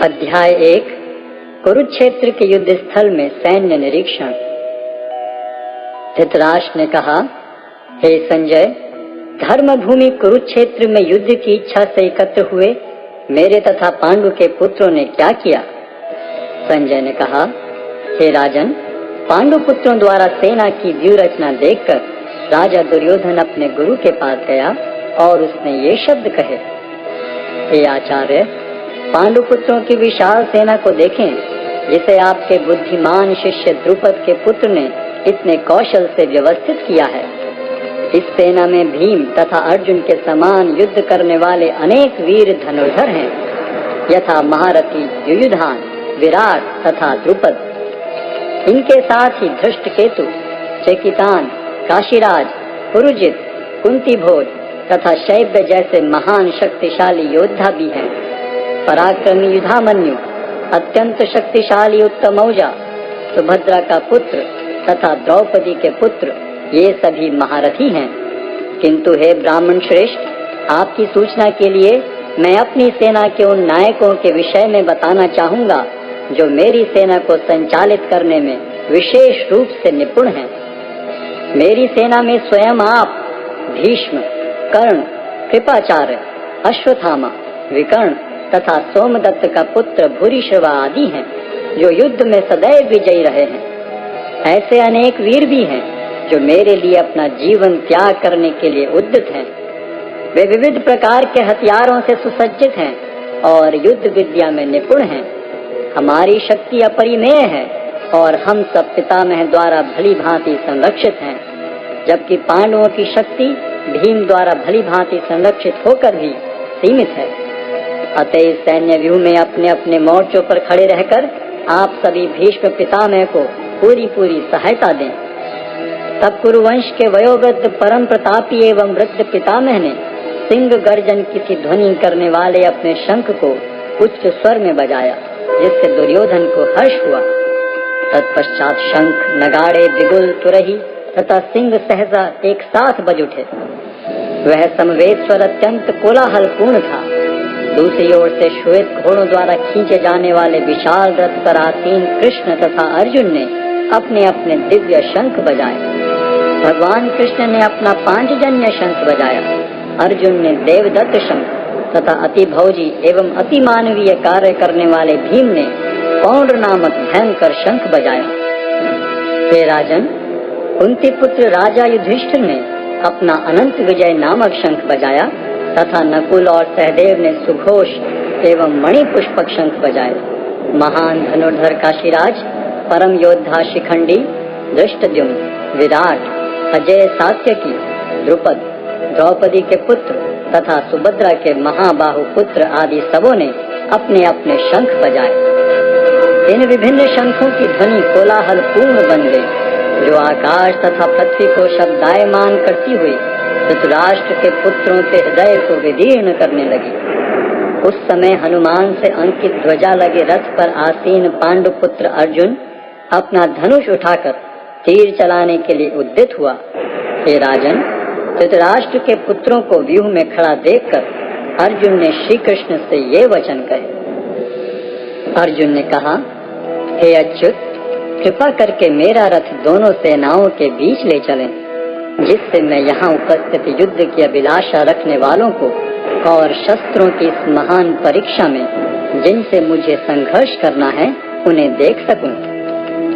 अध्याय 1 कुरुक्षेत्र के युद्ध स्थल में सैन्य निरीक्षण। धृतराष्ट्र ने कहा, हे संजय, धर्म भूमि कुरुक्षेत्र में युद्ध की इच्छा से एकत्र हुए मेरे तथा पांडु के पुत्रों ने क्या किया? संजय ने कहा, हे राजन, पांडु पुत्रों द्वारा सेना की व्यूह रचना देखकर राजा दुर्योधन अपने गुरु के पास गया और उसने ये शब्द कहे, हे आचार्य, पांडु पुत्रों की विशाल सेना को देखें, जिसे आपके बुद्धिमान शिष्य द्रुपद के पुत्र ने इतने कौशल से व्यवस्थित किया है। इस सेना में भीम तथा अर्जुन के समान युद्ध करने वाले अनेक वीर धनुर्धर हैं, यथा महारथी युयुधान, विराट तथा द्रुपद। इनके साथ ही धृष्टकेतु, चेकितान, काशीराज, पुरुजित, कुंतीभोज तथा शैब्य जैसे महान शक्तिशाली योद्धा भी हैं। पराक्रमी युधामन्यु, अत्यंत शक्तिशाली उत्तमौजा, सुभद्रा का पुत्र तथा द्रौपदी के पुत्र, ये सभी महारथी हैं। किंतु हे ब्राह्मण श्रेष्ठ, आपकी सूचना के लिए मैं अपनी सेना के उन नायकों के विषय में बताना चाहूंगा जो मेरी सेना को संचालित करने में विशेष रूप से निपुण हैं। मेरी सेना में स्वयं आप, भीष्म, कर्ण, कृपाचार्य, अश्वत्थामा, विकर्ण तथा सोमदत्त का पुत्र भूरिश्रवा आदि हैं, जो युद्ध में सदैव विजयी रहे हैं। ऐसे अनेक वीर भी हैं जो मेरे लिए अपना जीवन त्याग करने के लिए उद्यत हैं। वे विविध प्रकार के हथियारों से सुसज्जित हैं और युद्ध विद्या में निपुण हैं। हमारी शक्ति अपरिमेय है और हम सब पितामह द्वारा भली भांति संरक्षित हैं, जबकि पांडवों की शक्ति भीम द्वारा भली भांति संरक्षित होकर भी सीमित है। अतः इस सैन्य व्यूह में अपने अपने मोर्चों पर खड़े रहकर आप सभी भीष्म पितामह को पूरी सहायता दें। तब कुरुवंश के वयोवृद्ध परम प्रतापी एवं वृद्ध पितामह ने सिंह गर्जन की ध्वनि करने वाले अपने शंख को उच्च स्वर में बजाया, जिससे दुर्योधन को हर्ष हुआ। तत्पश्चात शंख, नगाड़े, बिगुल, तुरही तथा सिंह सहसा एक साथ बज उठे। वह समवेत स्वर अत्यंत कोलाहल पूर्ण था। दूसरी ओर से श्वेत घोड़ों द्वारा खींचे जाने वाले विशाल रथ पर आसीन कृष्ण तथा अर्जुन ने अपने अपने दिव्य शंख बजाए। भगवान कृष्ण ने अपना पांचजन्य शंख बजाया, अर्जुन ने देवदत्त शंख तथा अति भौजी एवं अति मानवीय कार्य करने वाले भीम ने पौंड्र नामक भयंकर शंख बजाया। हे राजन, कुंती पुत्र राजा युधिष्ठिर ने अपना अनंत विजय नामक शंख बजाया तथा नकुल और सहदेव ने सुघोष एवं मणि पुष्पक शंख बजाए। महान धनुर्धर काशीराज, परम योद्धा शिखंडी, धृष्टद्युम्न, विराट, अजय सात्यकी, द्रुपद, द्रौपदी के पुत्र तथा सुभद्रा के महाबाहु पुत्र आदि सबों ने अपने अपने शंख बजाए। इन विभिन्न शंखों की ध्वनि कोलाहल पूर्ण बन गई, जो आकाश तथा पृथ्वी को शब्दायमान करती हुई धृतराष्ट्र के पुत्रों के हृदय को विदीर्ण करने लगी। उस समय हनुमान से अंकित ध्वजा लगे रथ पर आसीन पांडु पुत्र अर्जुन अपना धनुष उठाकर तीर चलाने के लिए उद्यत हुआ। हे राजन, धृतराष्ट्र के पुत्रों को व्यूह में खड़ा देखकर अर्जुन ने श्री कृष्ण से ये वचन कहे। अर्जुन ने कहा, हे अच्युत, कृपा करके मेरा रथ दोनों सेनाओं के बीच ले चलें, जिससे मैं यहाँ उपस्थित युद्ध की अभिलाषा रखने वालों को और शस्त्रों की इस महान परीक्षा में जिनसे मुझे संघर्ष करना है उन्हें देख सकूं।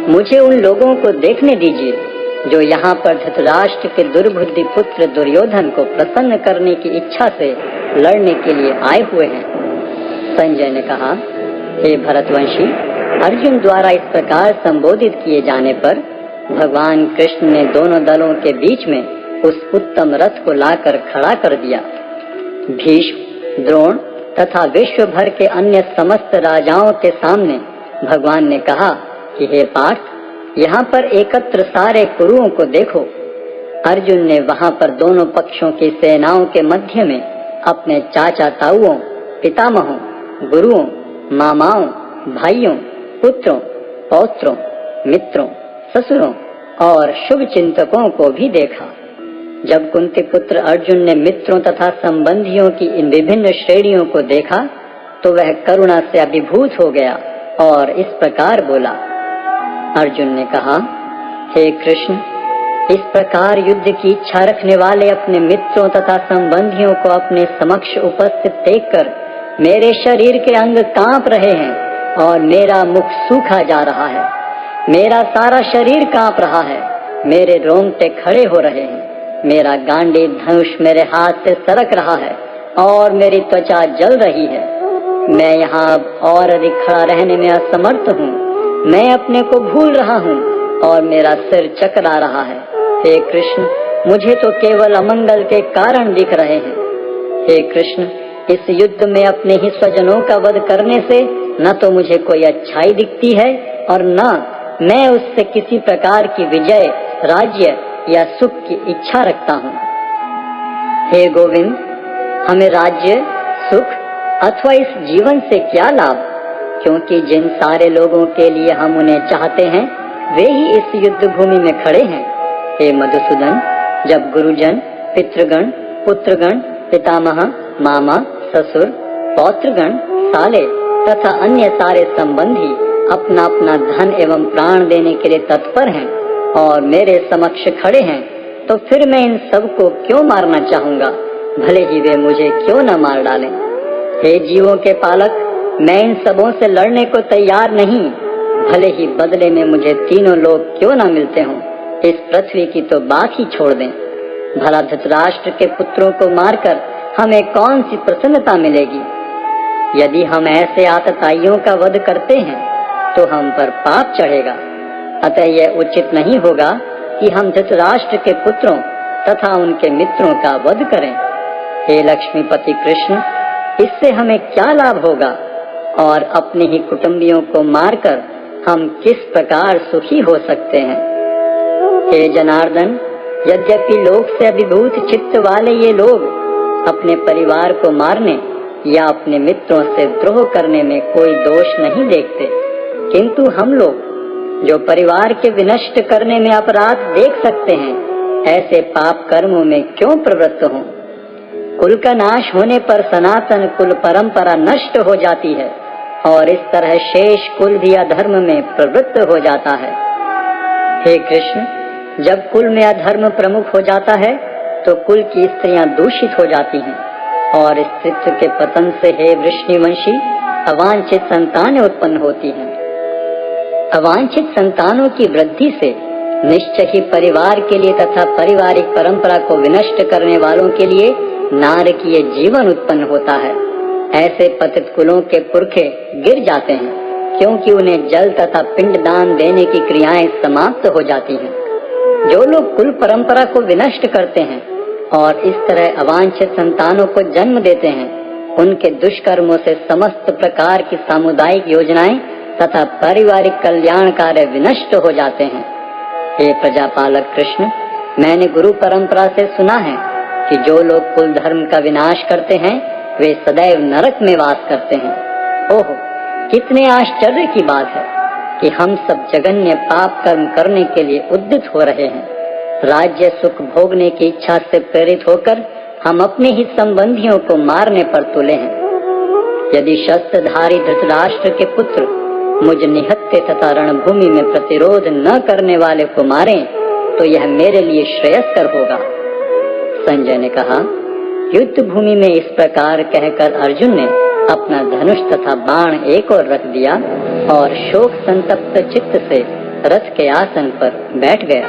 मुझे उन लोगों को देखने दीजिए जो यहाँ पर धृतराष्ट्र के दुर्बुद्धि पुत्र दुर्योधन को प्रसन्न करने की इच्छा से लड़ने के लिए आए हुए हैं। संजय ने कहा, हे भरतवंशी, अर्जुन द्वारा इस प्रकार संबोधित किए जाने पर भगवान कृष्ण ने दोनों दलों के बीच में उस उत्तम रथ को लाकर खड़ा कर दिया। भीष्म, द्रोण तथा विश्व भर के अन्य समस्त राजाओं के सामने भगवान ने कहा कि हे पार्थ, यहाँ पर एकत्र सारे कुरुओं को देखो। अर्जुन ने वहाँ पर दोनों पक्षों की सेनाओं के मध्य में अपने चाचा ताऊओं, पितामहों, गुरुओं, मामाओं, भाइयों, पुत्रों, पौत्रों, मित्रों, ससुरों और शुभ चिंतकों को भी देखा। जब कुंती पुत्र अर्जुन ने मित्रों तथा संबंधियों की इन विभिन्न श्रेणियों को देखा तो वह करुणा से अभिभूत हो गया और इस प्रकार बोला। अर्जुन ने कहा, हे कृष्ण, इस प्रकार युद्ध की इच्छा रखने वाले अपने मित्रों तथा संबंधियों को अपने समक्ष उपस्थित देखकर मेरे शरीर के अंग कांप रहे हैं और मेरा मुख सूखा जा रहा है। मेरा सारा शरीर कांप रहा है, मेरे रोंगटे खड़े हो रहे हैं, मेरा गांडी धनुष मेरे हाथ से सरक रहा है और मेरी त्वचा जल रही है। मैं यहाँ अब और अधिक खड़ा रहने में असमर्थ हूँ। मैं अपने को भूल रहा हूँ और मेरा सिर चकरा रहा है। हे कृष्ण, मुझे तो केवल अमंगल के कारण दिख रहे हैं। हे कृष्ण, इस युद्ध में अपने ही स्वजनों का वध करने से न तो मुझे कोई अच्छाई दिखती है और न मैं उससे किसी प्रकार की विजय, राज्य या सुख की इच्छा रखता हूँ। हे गोविंद, हमें राज्य, सुख अथवा इस जीवन से क्या लाभ, क्योंकि जिन सारे लोगों के लिए हम उन्हें चाहते हैं वे ही इस युद्ध भूमि में खड़े हैं। हे मधुसूदन, जब गुरुजन, पितृगण, पुत्रगण, पितामह, मामा, ससुर, पौत्रगण, साले तथा अन्य सारे संबंधी अपना अपना धन एवं प्राण देने के लिए तत्पर हैं और मेरे समक्ष खड़े हैं, तो फिर मैं इन सब को क्यों मारना चाहूंगा, भले ही वे मुझे क्यों न मार डालें। हे जीवों के पालक, मैं इन सबों से लड़ने को तैयार नहीं, भले ही बदले में मुझे तीनों लोग क्यों न मिलते हों। इस पृथ्वी की तो बात ही छोड़ दें। भला धृतराष्ट्र के पुत्रों को मारकर हमें कौन सी प्रसन्नता मिलेगी। यदि हम ऐसे आतताइयों का वध करते हैं तो हम पर पाप चढ़ेगा। अतः यह उचित नहीं होगा कि हम धृतराष्ट्र के पुत्रों तथा उनके मित्रों का वध करें। हे लक्ष्मीपति कृष्ण, इससे हमें क्या लाभ होगा और अपने ही कुटुंबियों को मारकर हम किस प्रकार सुखी हो सकते हैं। हे जनार्दन, यद्यपि लोक से अभिभूत चित्त वाले ये लोग अपने परिवार को मारने या अपने मित्रों से द्रोह करने में कोई दोष नहीं देखते, किंतु हम लोग जो परिवार के विनष्ट करने में अपराध देख सकते हैं, ऐसे पाप कर्मों में क्यों प्रवृत्त हों। कुल का नाश होने पर सनातन कुल परंपरा नष्ट हो जाती है और इस तरह शेष कुल भी अधर्म में प्रवृत्त हो जाता है। हे कृष्ण, जब कुल में अधर्म प्रमुख हो जाता है तो कुल की स्त्रियां दूषित हो जाती हैं और स्त्रीत्व के पतन से हे वृष्णिवंशी अवांछित संतानें उत्पन्न होती हैं। अवांछित संतानों की वृद्धि से निश्चय ही परिवार के लिए तथा पारिवारिक परंपरा को विनष्ट करने वालों के लिए नारकीय जीवन उत्पन्न होता है। ऐसे पतित कुलों के पुरखे गिर जाते हैं, क्योंकि उन्हें जल तथा पिंड दान देने की क्रियाएं समाप्त हो जाती हैं। जो लोग कुल परंपरा को विनष्ट करते हैं और इस तरह अवांछित संतानों को जन्म देते हैं, उनके दुष्कर्मों से समस्त प्रकार की सामुदायिक योजनाएं तथा पारिवारिक कल्याण कार्य विनष्ट हो जाते हैं। हे प्रजापालक कृष्ण, मैंने गुरु परंपरा से सुना है कि जो लोग कुल धर्म का विनाश करते हैं वे सदैव नरक में वास करते हैं। ओह, कितने आश्चर्य की बात है कि हम सब जघन्य पाप कर्म करने के लिए उद्यत हो रहे हैं। राज्य सुख भोगने की इच्छा से प्रेरित होकर हम अपने ही संबंधियों को मारने पर तुले हैं। यदि शस्त्रधारी धृतराष्ट्र के पुत्र मुझ निहत्थे तथा रणभूमि में प्रतिरोध न करने वाले को मारें तो यह मेरे लिए श्रेयस्कर होगा। संजय ने कहा, युद्ध भूमि में इस प्रकार कहकर अर्जुन ने अपना धनुष तथा बाण एक ओर रख दिया और शोक संतप्त चित्त से रथ के आसन पर बैठ गया।